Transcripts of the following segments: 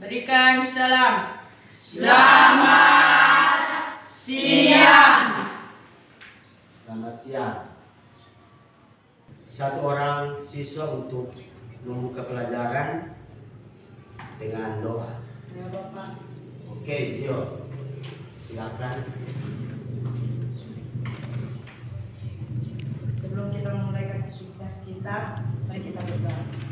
Berikan salam. Selamat siang. Selamat siang. Satu orang siswa untuk membuka pelajaran dengan doa. Ya Bapak. Oke, Gio. Silakan. Sebelum kita memulai aktivitas kita, mari kita berdoa.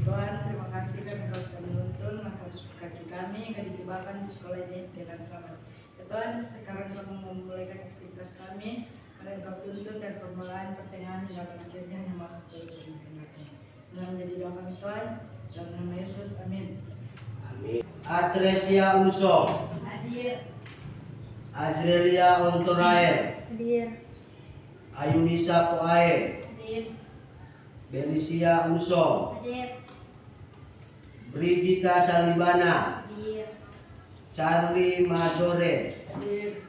Tuhan, terima kasih karena Engkau sudah menuntun langkah kaki kami yang ditibakan di sekolah ini dengan selamat. Ya Tuhan, sekarang kami memulai aktivitas kami, karena Engkau tuntun dan permulaan pertengahan hingga akhirnya hanya masuk ke dalam dalam menjadi doa kami Tuhan, dalam nama Yesus, amin. Amin. Atresia Unso. Hadir. Ajrelia Ontorael. Hadir. Ayunisa Poae. Hadir. Belisia Unso. Hadir. Brigita Salibana. Hadir. Charlie Majore. Hadir.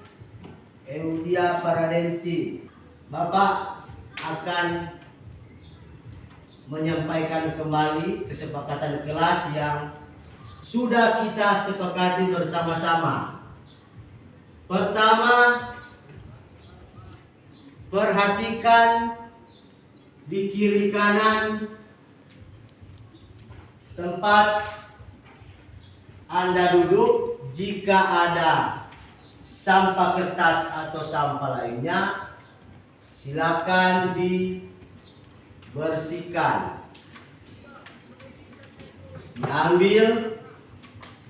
Eudia Paradenti. Bapak akan menyampaikan kembali kesepakatan kelas yang sudah kita sepakati bersama-sama. Pertama, perhatikan di kiri kanan tempat Anda duduk. Jika ada sampah kertas atau sampah lainnya, silakan dibersihkan, diambil,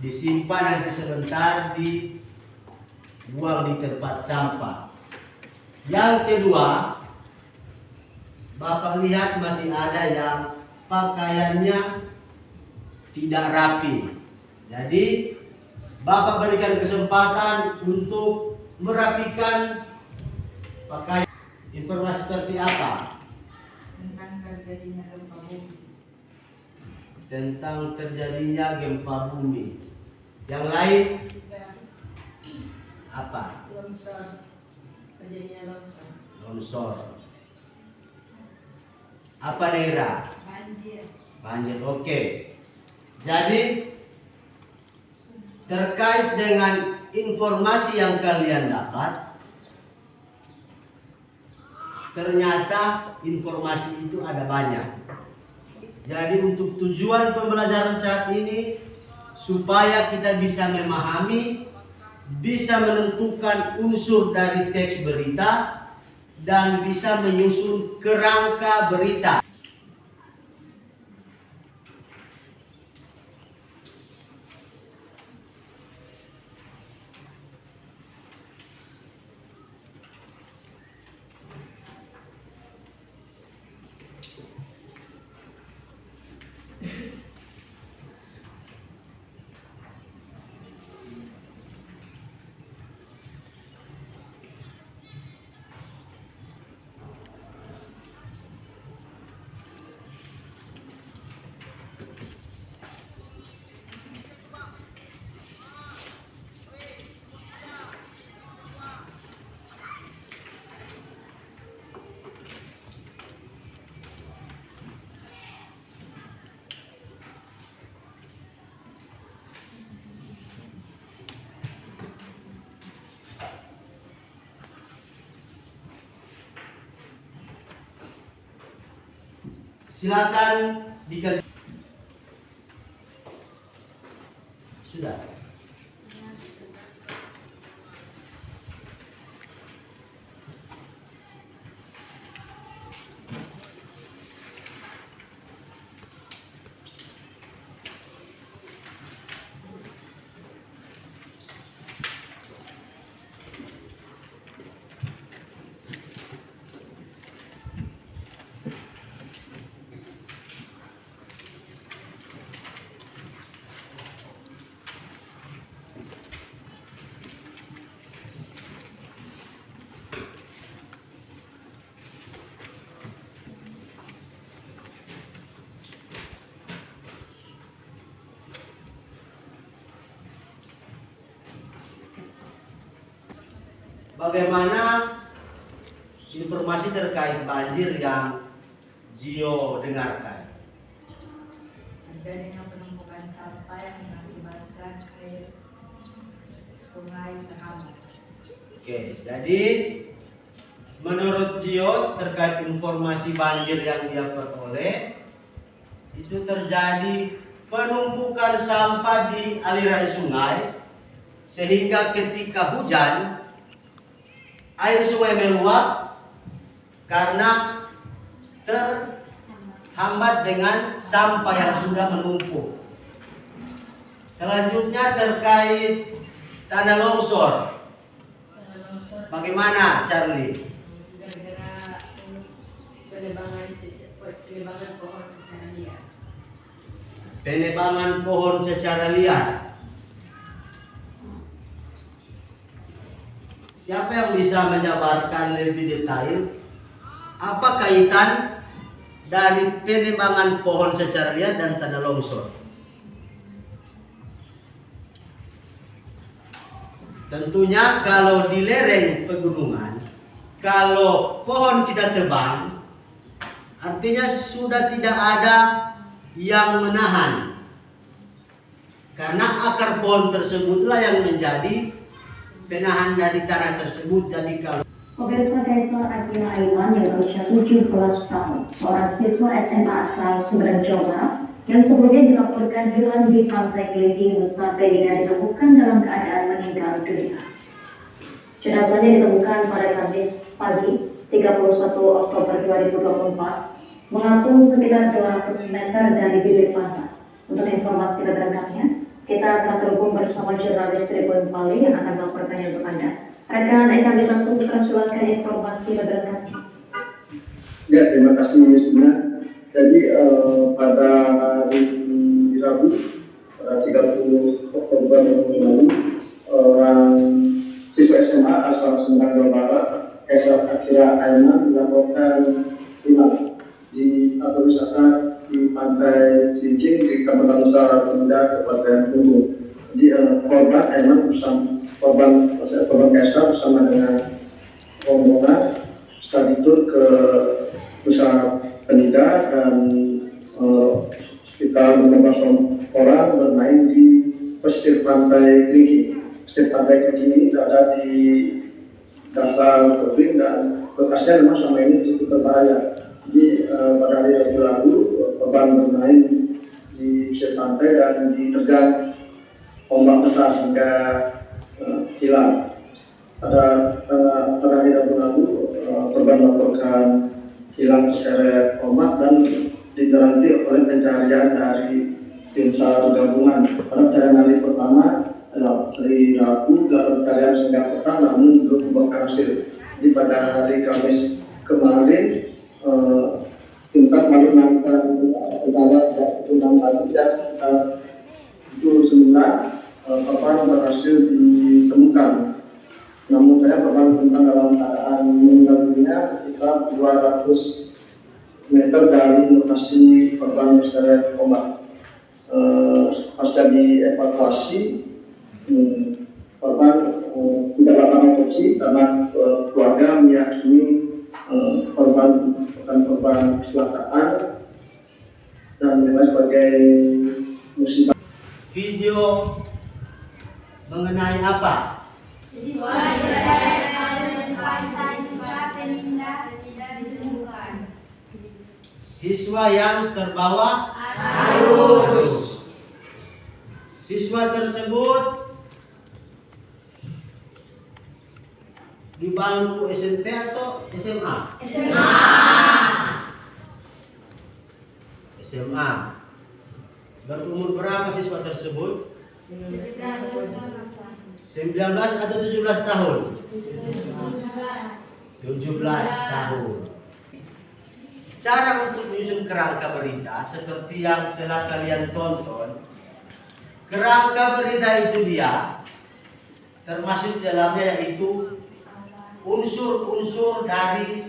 disimpan, nanti sebentar dibuang di tempat sampah. Yang kedua, Bapak lihat masih ada yang pakaiannya tidak rapi. Jadi Bapak berikan kesempatan untuk merapikan pakaian. Informasi seperti apa? Tentang terjadinya gempa bumi. Tentang terjadinya gempa bumi. Yang lain apa? Longsor. Terjadinya longsor. Longsor. Apa daerah? Banjir. Banjir. Oke. Jadi terkait dengan informasi yang kalian dapat, ternyata informasi itu ada banyak. Jadi untuk tujuan pembelajaran saat ini, supaya kita bisa memahami, bisa menentukan unsur dari teks berita, dan bisa menyusun kerangka berita. Silakan dikerjakan. Sudah. Bagaimana informasi terkait banjir yang Gio dengarkan? Terjadinya penumpukan sampah yang mengakibatkan sungai terhambat. Oke, jadi menurut Gio terkait informasi banjir yang dia peroleh, itu terjadi penumpukan sampah di aliran sungai sehingga ketika hujan air sungai meluap karena terhambat dengan sampah yang sudah menumpuk. Selanjutnya terkait tanah longsor. Bagaimana, Charlie? Gara-gara penebangan pohon secara liar. Penebangan pohon secara liar. Siapa yang bisa menjabarkan lebih detail apa kaitan dari penebangan pohon secara liar dan tanah longsor? Tentunya kalau di lereng pegunungan, kalau pohon kita tebang, artinya sudah tidak ada yang menahan. Karena akar pohon tersebutlah yang menjadi penahan dari tanah tersebut. Jadi kalau Pemirsa Desa Akila Aiman yang berusia 17 tahun, seorang siswa SMA asal Sumedang, Jawa Barat, yang sebelumnya dilaporkan hilang di Pantai Kelingking, Nusa Penida ditemukan dalam keadaan meninggal dunia. Jenazahnya ditemukan pada Kamis pagi 31 Oktober 2024, mengapung sekitar 200 meter dari bibir pantai. Untuk informasi lebih lengkapnya, kita akan terhubung bersama jurnalis Tribun Pali yang akan melaporkannya untuk Anda. Rekan Eka langsung silakan informasi lebih lengkapnya. Ya, terima kasih Yusna. Jadi pada hari Rabu, pada 30 Oktober lalu, orang siswa SMA asal Sumedang, Jawa Barat, Esa Akila Aiman, dilaporkan hilang di satu wisata di Pantai Kelingking di Kecamatan Nusa Penida, Kabupaten Bogor. Jadi korban Aiman bersama korban Esa bersama dengan rombongan study tour ke Nusa Penida dan sekitar 15 orang bermain di pesisir Pantai Kelingking. Pesisir Pantai Kelingking ini berada di dasar tebing dan lokasinya memang selama ini cukup berbahaya. Jadi pada hari Rabu lalu korban bermain di pesisir pantai dan diterjang ombak besar hingga hilang. Pada hari Rabu lalu korban melaporkan hilang terseret ombak dan diganti oleh pencarian dari tim SAR gabungan. Pada pencarian hari pertama hari Rabu dalam pencarian hingga petang namun belum membuahkan hasil. Jadi pada hari Kamis kemarin tim SAR masih melakukan pencarian sejak pukul 6 pagi dan sekitar pukul 9 korban berhasil ditemukan. Namun saya korban ditemukan dalam keadaan meninggal dunia sekitar 200 meter dari lokasi korban terseret ombak. Pasca dievakuasi, korban tidak melakukan otopsi karena keluarga meyakini korban bukan korban kecelakaan dan dinilai sebagai musibah. video mengenai apa? Siswa dari Pantai Nusa Penida ditemukan. Siswa yang terbawa Arus. Siswa tersebut di bangku SMP atau SMA? SMA. Berumur berapa siswa tersebut? 19 atau 17 tahun? 17 tahun. Cara untuk menyusun kerangka berita seperti yang telah kalian tonton. Kerangka berita itu dia termasuk dalamnya yaitu unsur-unsur dari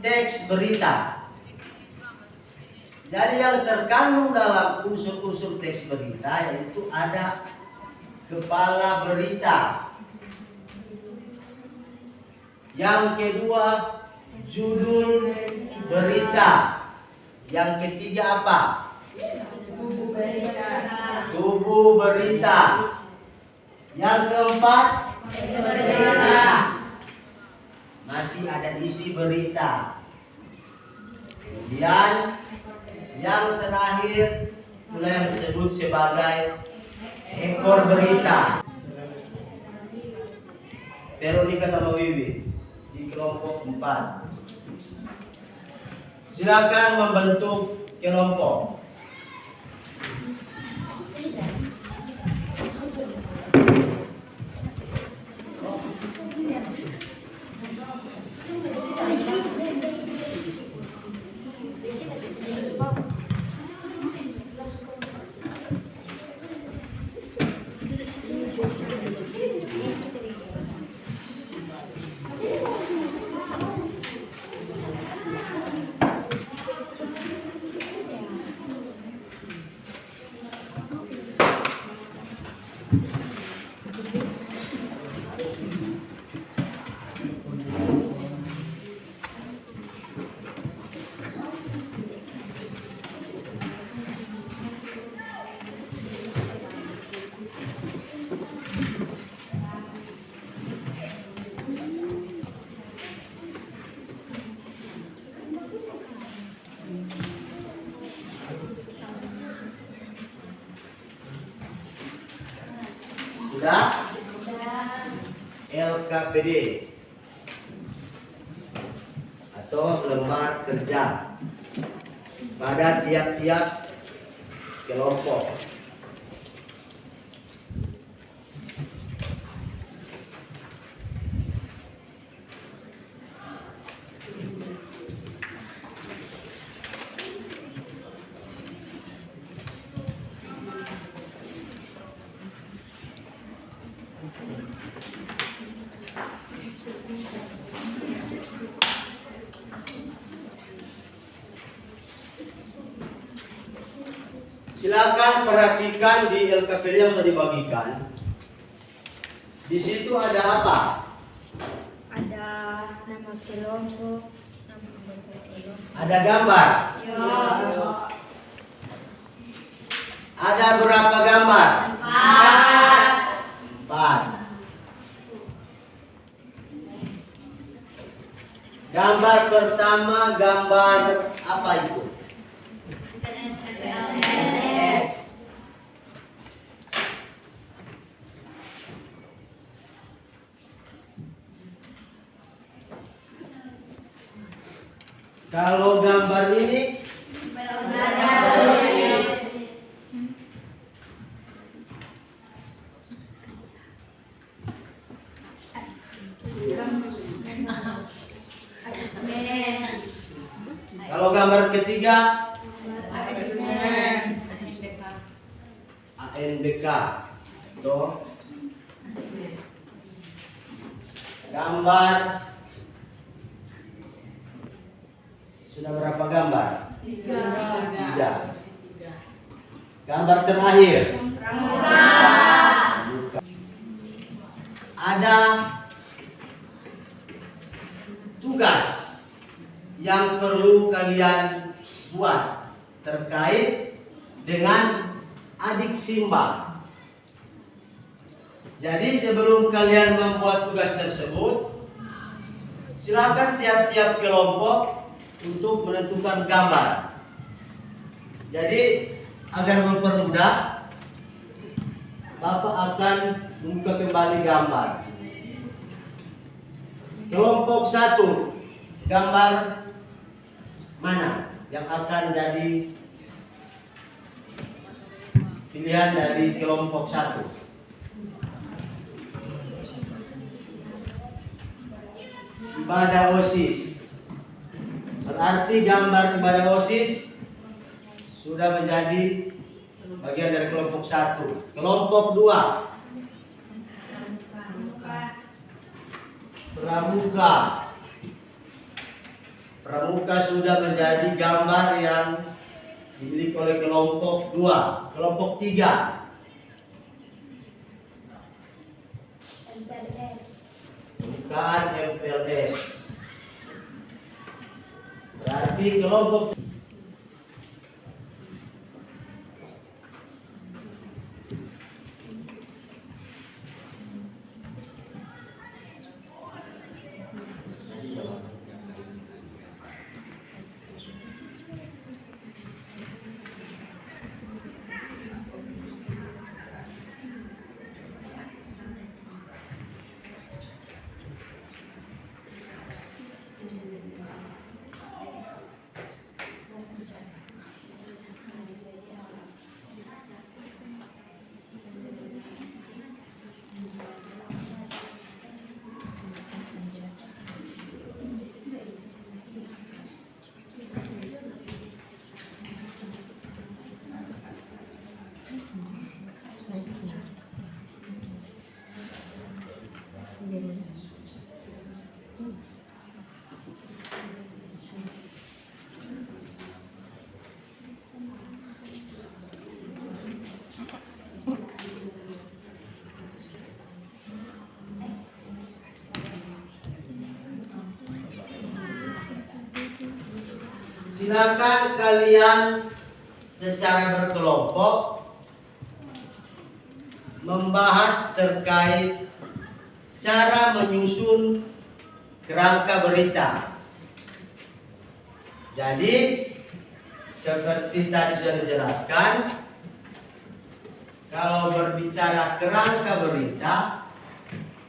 teks berita. Jadi yang terkandung dalam unsur-unsur teks berita yaitu ada kepala berita. Yang kedua, judul berita. Yang ketiga apa? Tubuh berita. Yang keempat, Berita. masih ada isi berita. Kemudian yang terakhir mulai disebut sebagai ekor berita. Veronica sama Wiwi di kelompok 4. Silakan membentuk kelompok. Sudah? LKPD atau lembar kerja pada tiap-tiap kelompok. Silakan perhatikan di LKPD yang sudah dibagikan. Di situ ada apa? Ada nama kelompok, nama anggota kelompok. Ada gambar. Ada berapa gambar? 4. Gambar pertama gambar apa itu? Kalau gambar ini kalau gambar ketiga ANBK. Tuh. Gambar sudah berapa gambar? 3. Gambar terakhir. Ada tugas yang perlu kalian buat terkait dengan adik Simba. Jadi sebelum kalian membuat tugas tersebut, silakan tiap-tiap kelompok untuk menentukan gambar. Jadi agar mempermudah, Bapak akan membuka kembali gambar. Kelompok 1, gambar mana yang akan jadi pilihan dari kelompok 1? Ibadah OSIS. Berarti gambar ibadah OSIS sudah menjadi bagian dari kelompok 1. Kelompok 2, pramuka. Pramuka sudah menjadi gambar yang dimiliki oleh kelompok 2. Kelompok 3, bukan MPLS. Berarti kelompok silakan kalian secara berkelompok membahas terkait cara menyusun kerangka berita. Jadi seperti tadi sudah dijelaskan, kalau berbicara kerangka berita,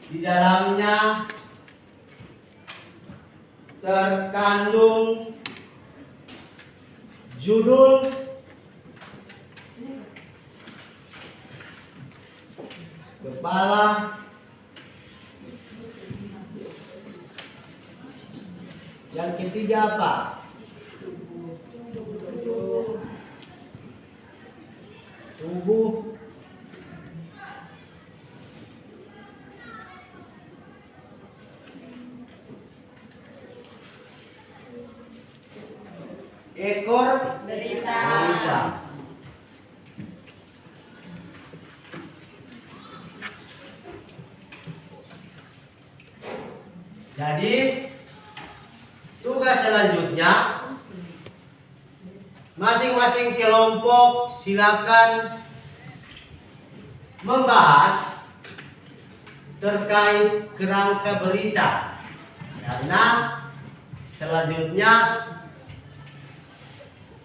di dalamnya terkandung judul, kepala, yang ketiga apa? Tubuh, ekor berita. Jadi tugas selanjutnya, masing-masing kelompok silakan membahas terkait kerangka berita, karena selanjutnya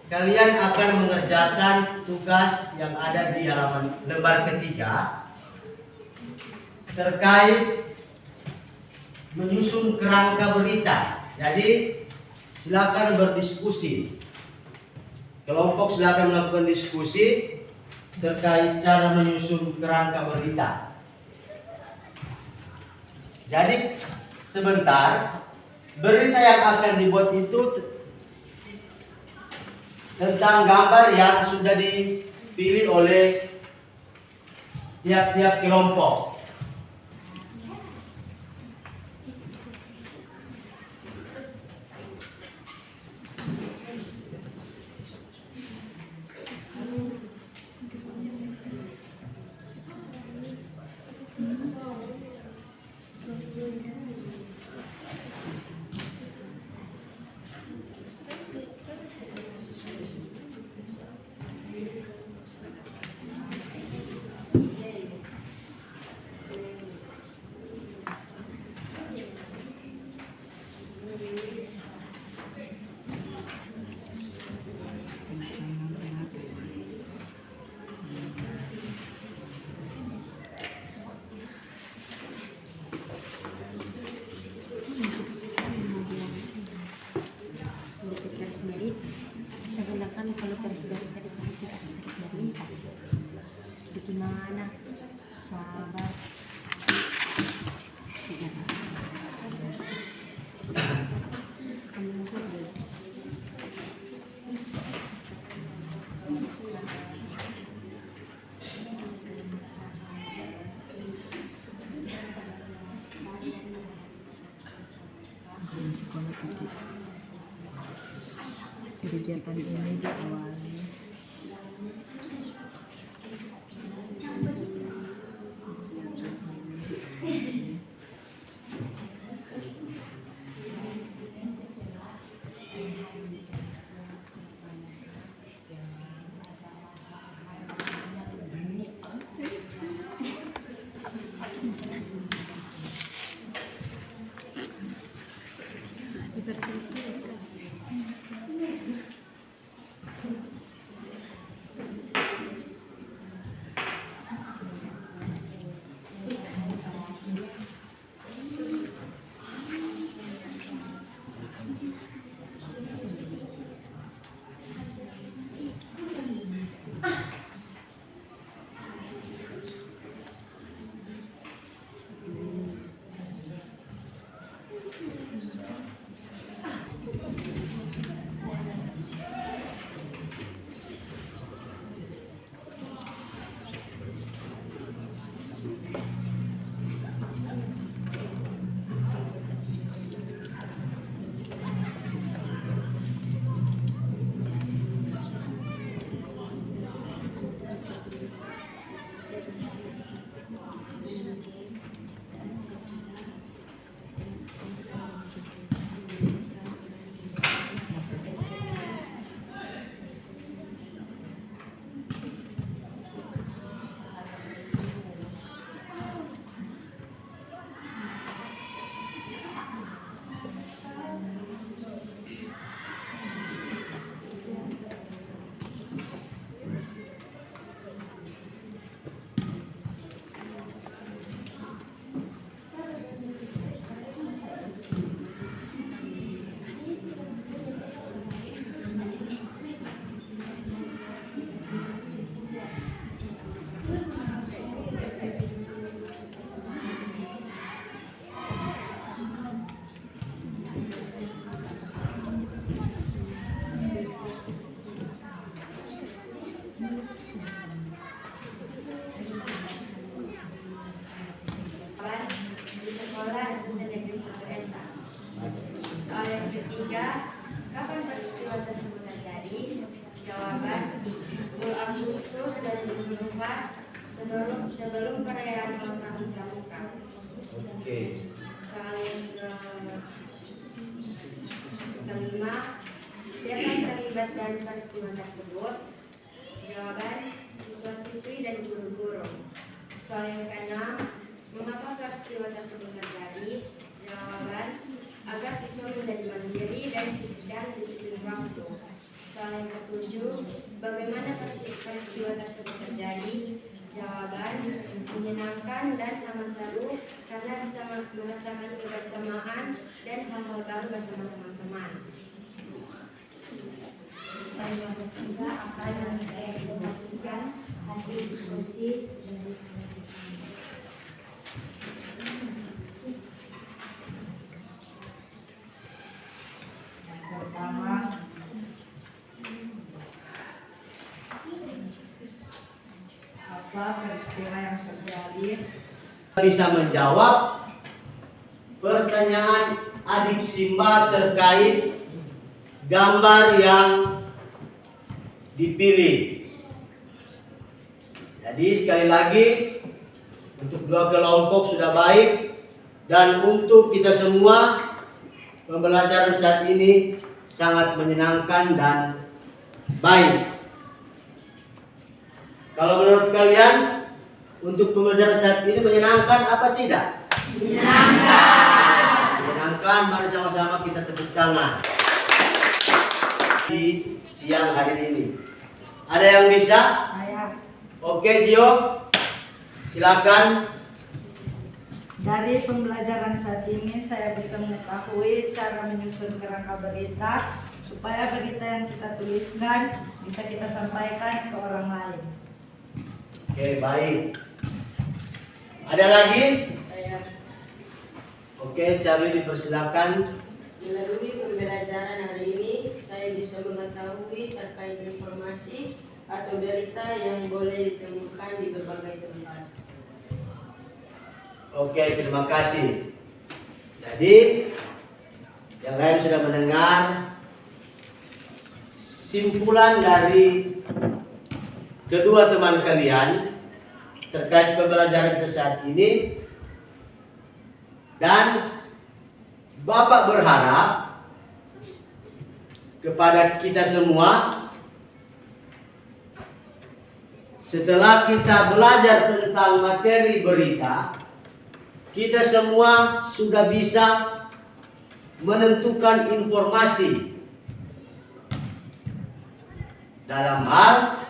kalian akan mengerjakan tugas yang ada di halaman lembar ketiga terkait menyusun kerangka berita. Jadi silakan berdiskusi. Kelompok silakan melakukan diskusi terkait cara menyusun kerangka berita. Jadi sebentar, berita yang akan dibuat itu tentang gambar yang sudah dipilih oleh tiap-tiap kelompok. Sebenarnya kalau garis dari gimana sahabat sekolah kita kegiatan ini diawali peristiwa tersebut terjadi? Jawaban, 10 Agustus 2024 sebelum perayaan ulang tahun Pramuka. Oke. Soal yang kelima, siapa yang terlibat dalam peristiwa tersebut? Jawaban, siswa-siswi dan guru-guru. Soal yang keenam, mengapa peristiwa tersebut terjadi? Jawaban, agar siswa menjadi mandiri dan disiplin waktu. Soal yang ketujuh, bagaimana peristiwa tersebut terjadi? Jawaban, menyenangkan dan sangat seru karena bisa merasakan kebersamaan dan hal-hal baru bersama teman-teman. Dan yang ketiga akan mempresentasikan hasil diskusi. Pertama, apa peristiwa yang terjadi? Bisa menjawab pertanyaan adik Simba terkait gambar yang dipilih. Jadi sekali lagi, untuk dua kelompok sudah baik, dan untuk kita semua pembelajaran saat ini sangat menyenangkan dan baik. Kalau menurut kalian, untuk pembelajaran saat ini menyenangkan apa tidak? Menyenangkan. Menyenangkan, mari sama-sama kita tepuk tangan. Di siang hari ini. Ada yang bisa? Saya. Oke, Gio. Silakan. Dari pembelajaran saat ini saya bisa mengetahui cara menyusun kerangka berita supaya berita yang kita tuliskan bisa kita sampaikan ke orang lain. Oke, baik. Ada lagi? Saya Oke, Charlie dipersilakan. melalui pembelajaran hari ini, saya bisa mengetahui terkait informasi atau berita yang boleh ditemukan di berbagai tempat. Oke, terima kasih. Jadi, yang lain sudah mendengar simpulan dari kedua teman kalian terkait pembelajaran kita saat ini, dan Bapak berharap kepada kita semua, setelah kita belajar tentang materi berita, kita semua sudah bisa menentukan informasi dalam hal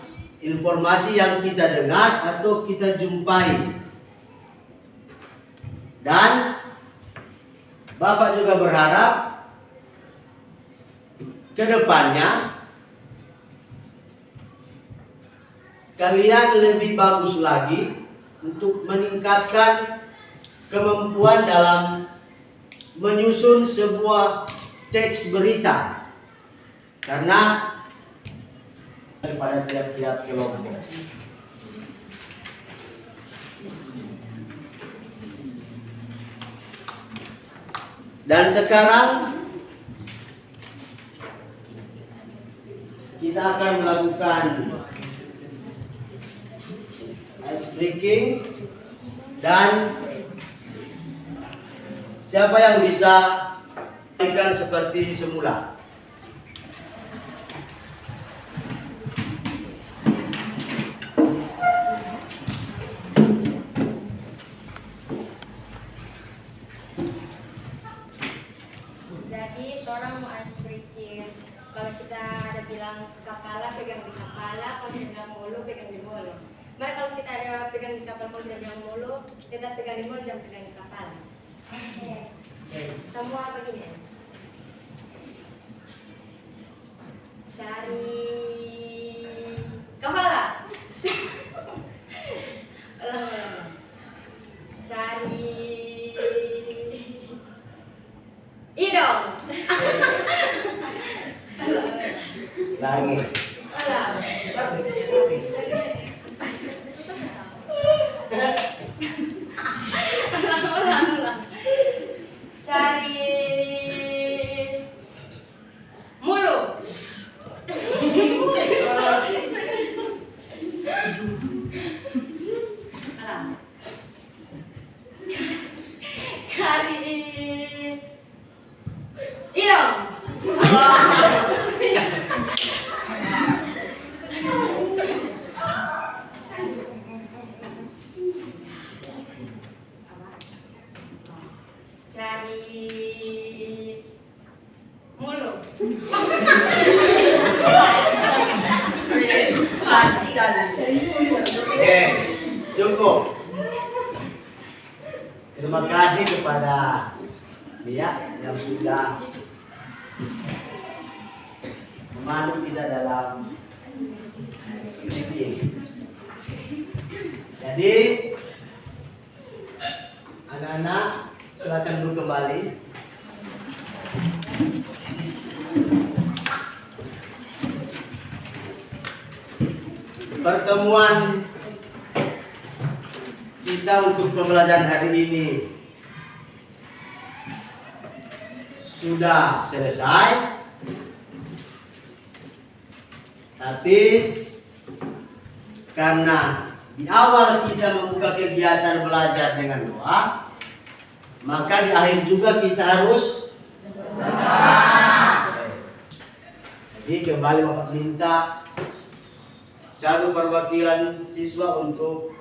informasi yang kita dengar atau kita jumpai. Dan Bapak juga berharap ke depannya kalian lebih bagus lagi untuk meningkatkan kemampuan dalam menyusun sebuah teks berita, karena daripada tiap-tiap kelompok. Dan sekarang kita akan melakukan ice breaking, dan siapa yang bisa ikan seperti semula? Jadi orang mau ice breaking. Kalau kita ada bilang kepala, pegang di kepala. Kalau kita bilang mulu, pegang di mulu. Mari kalau kita ada pegang di kepala, kalau kita bilang mulu, kita pegang di mulu, jangan pegang di kepala. Semua begini. Cari kepala. Ulang. Cari hidung. Lagi. Ulang. Ulang. Cari mulut. Terima kasih kepada dia yang sudah memandu kita dalam skripting. Jadi anak-anak silakan duduk kembali. Pertemuan kita untuk pembelajaran hari ini sudah selesai, tapi karena di awal kita membuka kegiatan belajar dengan doa, maka di akhir juga kita harus berdoa. Jadi kembali Bapak minta satu perwakilan siswa untuk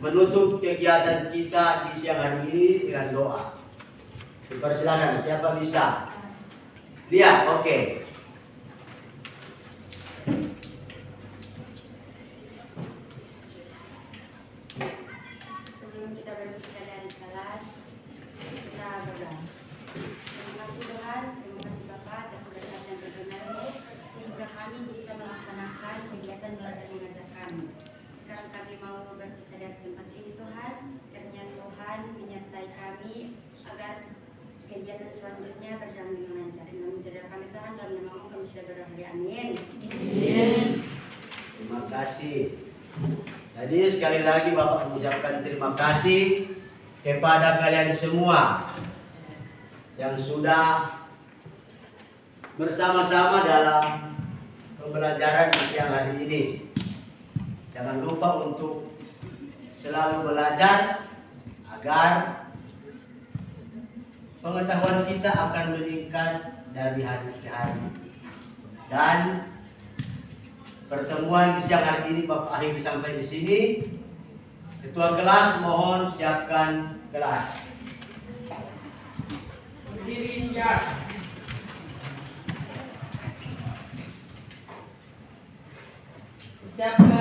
menutup kegiatan kita di siang hari ini dengan doa. Dipersilakan, siapa bisa? Lihat, oke. Sebelum kita berpisah dari kelas, kita berdoa. Terima kasih Tuhan, terima kasih Bapak atas berkas yang berkenan-Mu, sehingga kami bisa melaksanakan kegiatan belajar mengajar kami. Sekarang kami mau berpisah dari tempat ini Tuhan, kiranya Tuhan menyertai kami agar kegiatan selanjutnya berjalan dengan lancar. Dalam menjaga kami Tuhan, dalam nama-Mu kami sudah berdoa. Amin. Terima kasih. Jadi sekali lagi Bapak mengucapkan terima kasih kepada kalian semua yang sudah bersama-sama dalam pembelajaran di siang hari ini. Jangan lupa untuk selalu belajar agar pengetahuan kita akan meningkat dari hari ke hari. Dan pertemuan di siang hari ini Bapak akhiri sampai di sini. Ketua kelas mohon siapkan kelas. Berdiri siap. Ucapkan